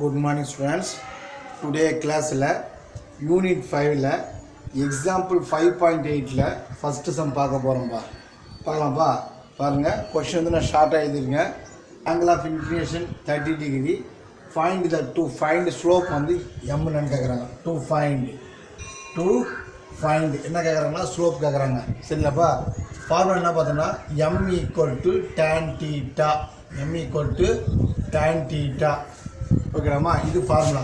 Good morning students. Today class unit 5 example 5.8 first sum பார்க்க போறோம்பா. பார்க்கலாம்ப்பா. பாருங்க question வந்து நான் ஷார்ட்டா எழுதிருக்கேன். angle of inclination 30 degree. To find slope வந்து m ன்னு கேக்குறாங்க. to find என்ன கேக்குறாங்கன்னா slope கேக்குறாங்க. சரிங்களா? ஃபார்முலா என்ன பார்த்தோம்னா m tan theta. tan theta. ஓகேடாமா, இது ஃபார்முலா.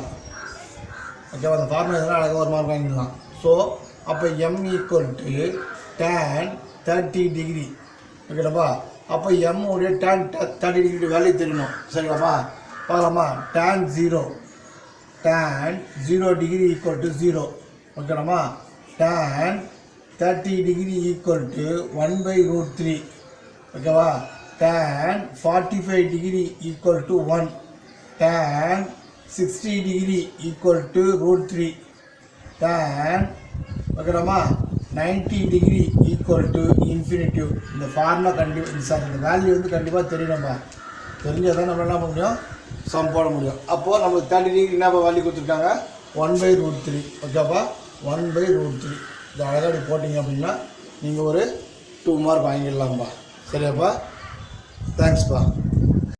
ஓகேவா, அந்த ஃபார்முலா எதனால் அழகாக ஒரு மார்க் வாங்கிடலாம். ஸோ அப்போ m tan 30 டிகிரி. ஓகேடாப்பா, அப்போ m உடைய tan 30 டிகிரி வேல்யூ தெரியணும். சரிங்களாப்பா, பார்க்கலாமா. tan 0 degree equal to 0. ஓகேடாமா, tan 30 degree equal to 1/√3. ஓகேவா, tan 45 degree equal to 1. tan 60 degree equal to √3. tan ஓகேடாமா 90 degree equal to infinitive. இந்த ஃபார்முலா கண்டிப்பாக இந்த வேல்யூ வந்து கண்டிப்பாக தெரியணும்பா. தெரிஞ்சால் தான் நம்ம என்ன பண்ண முடியும், சம் போட முடியும். அப்போது நம்மளுக்கு 30 டிகிரி என்ன வேல்யூ கொடுத்துருக்காங்க, 1/√3. ஓகேப்பா, 1/√3. இந்த அழகாடி போட்டிங்க அப்படின்னா நீங்கள் ஒரு 2 மார்க் வாங்கிடலாம்ப்பா. சரியாப்பா, தேங்க்ஸ்ப்பா.